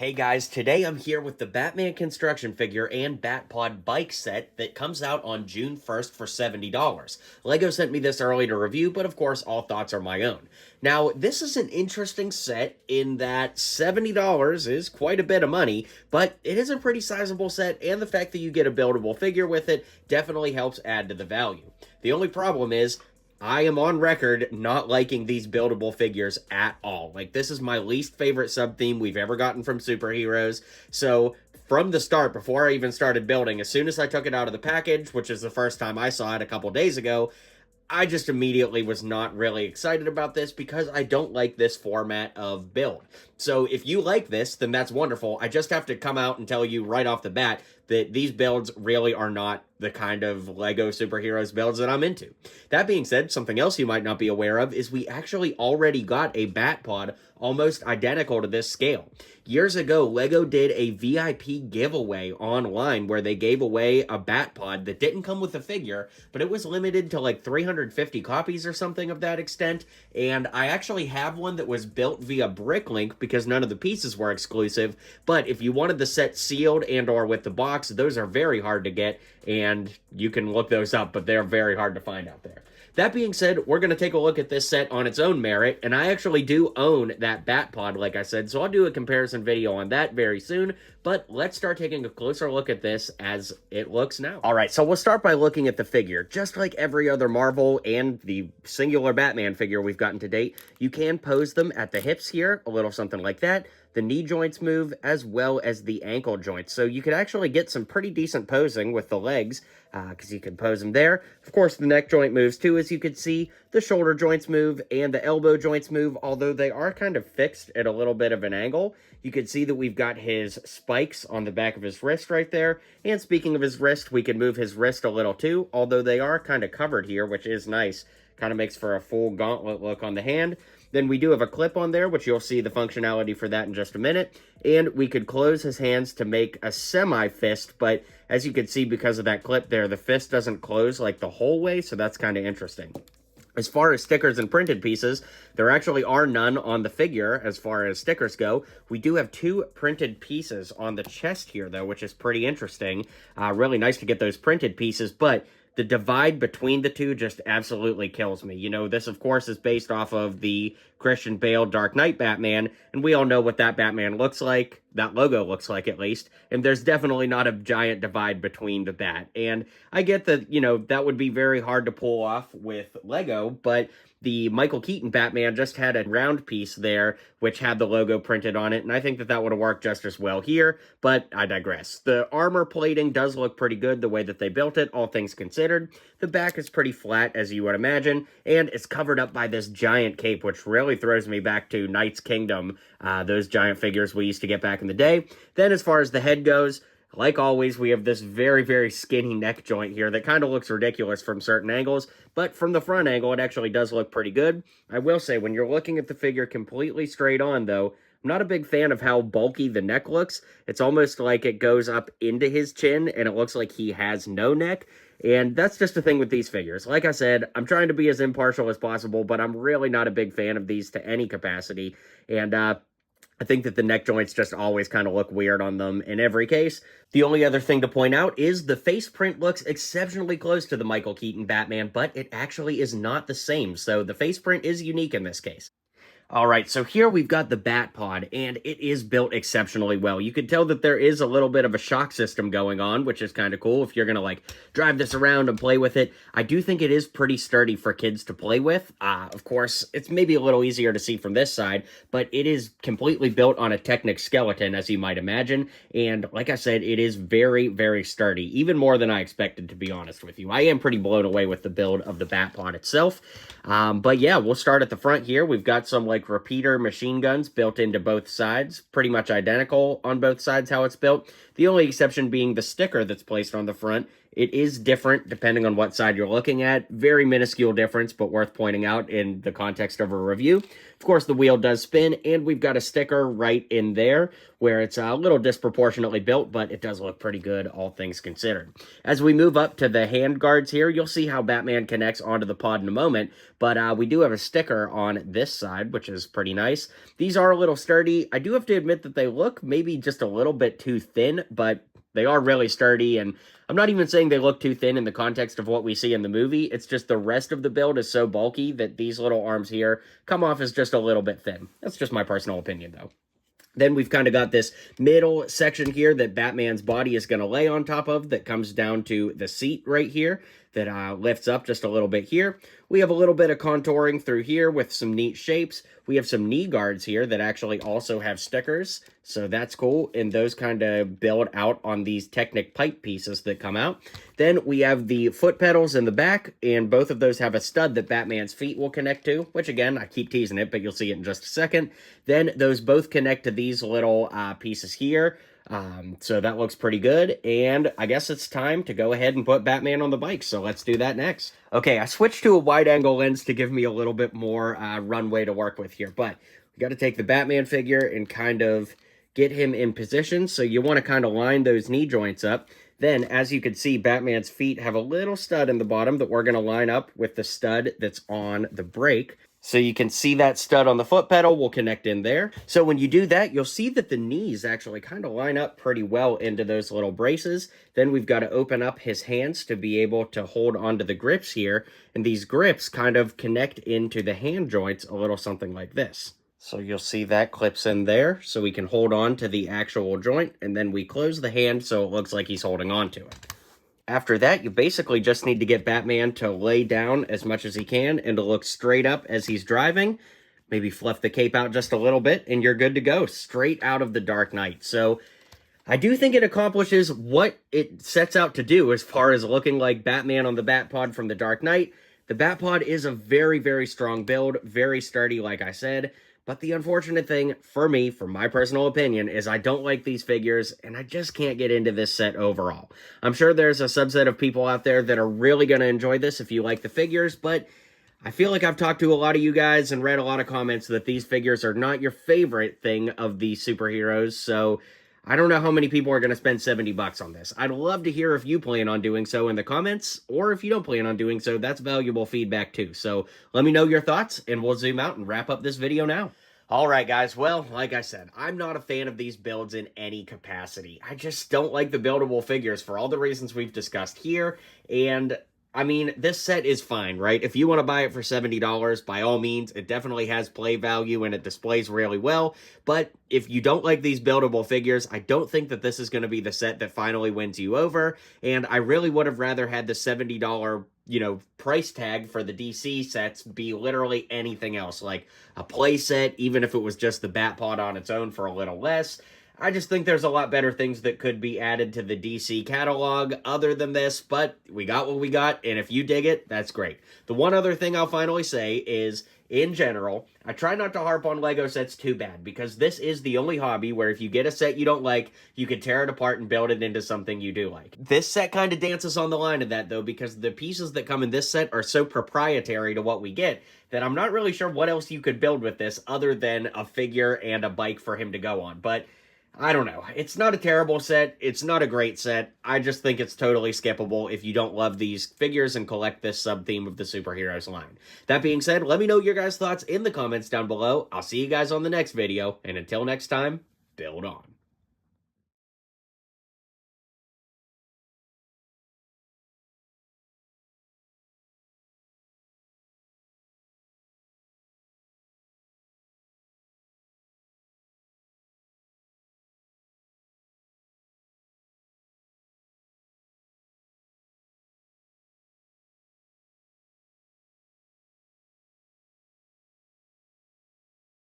Hey guys, today I'm here with the Batman construction figure and Batpod bike set that comes out on June 1st for $70. LEGO sent me this early to review, but of course all thoughts are my own. Now, this is an interesting set in that $70 is quite a bit of money, but it is a pretty sizable set, and the fact that you get a buildable figure with it definitely helps add to the value. The only problem is, I am on record not liking these buildable figures at all. Like, this is my least favorite sub-theme we've ever gotten from superheroes. So, from the start, before I even started building, as soon as I took it out of the package, which is the first time I saw it a couple days ago, I just immediately was not really excited about this because I don't like this format of build. So if you like this, then that's wonderful. I just have to come out and tell you right off the bat that these builds really are not the kind of LEGO superheroes builds that I'm into. That being said, something else you might not be aware of is we actually already got a Batpod almost identical to this scale. Years ago, LEGO did a VIP giveaway online where they gave away a Batpod that didn't come with a figure, but it was limited to like 350 copies or something of that extent, and I actually have one that was built via Bricklink because none of the pieces were exclusive, but if you wanted the set sealed and or with the box, those are very hard to get, and you can look those up, but they're very hard to find out there. That being said, we're going to take a look at this set on its own merit, and I actually do own that Batpod, like I said, so I'll do a comparison video on that very soon, but let's start taking a closer look at this as it looks now. Alright, so we'll start by looking at the figure. Just like every other Marvel and the singular Batman figure we've gotten to date, you can pose them at the hips here, a little something like that. The knee joints move, as well as the ankle joints. So you could actually get some pretty decent posing with the legs, because you can pose them there. Of course, the neck joint moves too, as you can see. The shoulder joints move, and the elbow joints move, although they are kind of fixed at a little bit of an angle. You can see that we've got his spikes on the back of his wrist right there. And speaking of his wrist, we can move his wrist a little too, although they are kind of covered here, which is nice. Kind of makes for a full gauntlet look on the hand. Then we do have a clip on there, which you'll see the functionality for that in just a minute. And we could close his hands to make a semi-fist, but as you can see, because of that clip there, the fist doesn't close like the whole way, so that's kind of interesting. As far as stickers and printed pieces, there actually are none on the figure as far as stickers go. We do have two printed pieces on the chest here, though, which is pretty interesting. Really nice to get those printed pieces, but the divide between the two just absolutely kills me. You know, this, of course, is based off of the Christian Bale Dark Knight Batman, and we all know what that Batman looks like, that logo looks like at least, and there's definitely not a giant divide between the bat. And I get that, you know, that would be very hard to pull off with LEGO, but the Michael Keaton Batman just had a round piece there, which had the logo printed on it, and I think that that would have worked just as well here, but I digress. The armor plating does look pretty good the way that they built it, all things considered. The back is pretty flat, as you would imagine, and it's covered up by this giant cape, which really throws me back to Knight's Kingdom, those giant figures we used to get back in the day. Then as far as the head goes, like always, we have this very, very skinny neck joint here that kind of looks ridiculous from certain angles, but from the front angle, it actually does look pretty good. I will say, when you're looking at the figure completely straight on, though, I'm not a big fan of how bulky the neck looks. It's almost like it goes up into his chin, and it looks like he has no neck. And that's just the thing with these figures. Like I said, I'm trying to be as impartial as possible, but I'm really not a big fan of these to any capacity. And, I think that the neck joints just always kind of look weird on them in every case. The only other thing to point out is the face print looks exceptionally close to the Michael Keaton Batman, but it actually is not the same, so the face print is unique in this case. Alright, so here we've got the Batpod, and it is built exceptionally well. You can tell that there is a little bit of a shock system going on, which is kind of cool if you're going to, like, drive this around and play with it. I do think it is pretty sturdy for kids to play with. Of course, it's maybe a little easier to see from this side, but it is completely built on a Technic skeleton, as you might imagine, and like I said, it is very, very sturdy, even more than I expected, to be honest with you. I am pretty blown away with the build of the Batpod itself, but yeah, we'll start at the front here. We've got some, like, repeater machine guns built into both sides, pretty much identical on both sides how it's built. The only exception being the sticker that's placed on the front It is different depending on what side you're looking at. Very minuscule difference, but worth pointing out in the context of a review. Of course, the wheel does spin, and we've got a sticker right in there where it's a little disproportionately built, but it does look pretty good, all things considered. As we move up to the hand guards here, you'll see how Batman connects onto the pod in a moment, but we do have a sticker on this side, which is pretty nice. These are a little sturdy. I do have to admit that they look maybe just a little bit too thin, but they are really sturdy, and I'm not even saying they look too thin in the context of what we see in the movie. It's just the rest of the build is so bulky that these little arms here come off as just a little bit thin. That's just my personal opinion, though. Then we've kind of got this middle section here that Batman's body is going to lay on top of that comes down to the seat right here that lifts up just a little bit here. We have a little bit of contouring through here with some neat shapes. We have some knee guards here that actually also have stickers, so that's cool, and those kind of build out on these Technic pipe pieces that come out. Then we have the foot pedals in the back, and both of those have a stud that Batman's feet will connect to, which again, I keep teasing it, but you'll see it in just a second. Then those both connect to these little pieces here. So that looks pretty good, and I guess it's time to go ahead and put Batman on the bike, so let's do that next. Okay, I switched to a wide-angle lens to give me a little bit more runway to work with here, but we got to take the Batman figure and kind of get him in position, so you want to kind of line those knee joints up. Then, as you can see, Batman's feet have a little stud in the bottom that we're going to line up with the stud that's on the brake. So you can see that stud on the foot pedal will connect in there. So when you do that, you'll see that the knees actually kind of line up pretty well into those little braces. Then we've got to open up his hands to be able to hold onto the grips here. And these grips kind of connect into the hand joints a little something like this. So you'll see that clips in there so we can hold on to the actual joint. And then we close the hand so it looks like he's holding on to it. After that, you basically just need to get Batman to lay down as much as he can and to look straight up as he's driving. Maybe fluff the cape out just a little bit, and you're good to go, straight out of The Dark Knight. So I do think it accomplishes what it sets out to do as far as looking like Batman on the Batpod from The Dark Knight. The Batpod is a very, very strong build, very sturdy, like I said. But the unfortunate thing for me, from my personal opinion, is I don't like these figures, and I just can't get into this set overall. I'm sure there's a subset of people out there that are really going to enjoy this if you like the figures, but I feel like I've talked to a lot of you guys and read a lot of comments that these figures are not your favorite thing of the superheroes, so I don't know how many people are going to spend 70 bucks on this. I'd love to hear if you plan on doing so in the comments, or if you don't plan on doing so, that's valuable feedback too. So let me know your thoughts, and we'll zoom out and wrap up this video now. Alright guys, well, like I said, I'm not a fan of these builds in any capacity. I just don't like the buildable figures for all the reasons we've discussed here, and I mean, this set is fine, right? If you want to buy it for $70, by all means, it definitely has play value and it displays really well. But if you don't like these buildable figures, I don't think that this is going to be the set that finally wins you over. And I really would have rather had the $70, price tag for the DC sets be literally anything else, like a play set, even if it was just the Batpod on its own for a little less. I just think there's a lot better things that could be added to the DC catalog other than this, but we got what we got, and if you dig it, that's great. The one other thing I'll finally say is, in general, I try not to harp on LEGO sets too bad, because this is the only hobby where if you get a set you don't like, you can tear it apart and build it into something you do like. This set kind of dances on the line of that, though, because the pieces that come in this set are so proprietary to what we get, that I'm not really sure what else you could build with this other than a figure and a bike for him to go on, but I don't know. It's not a terrible set. It's not a great set. I just think it's totally skippable if you don't love these figures and collect this sub-theme of the superheroes line. That being said, let me know your guys' thoughts in the comments down below. I'll see you guys on the next video, and until next time, build on.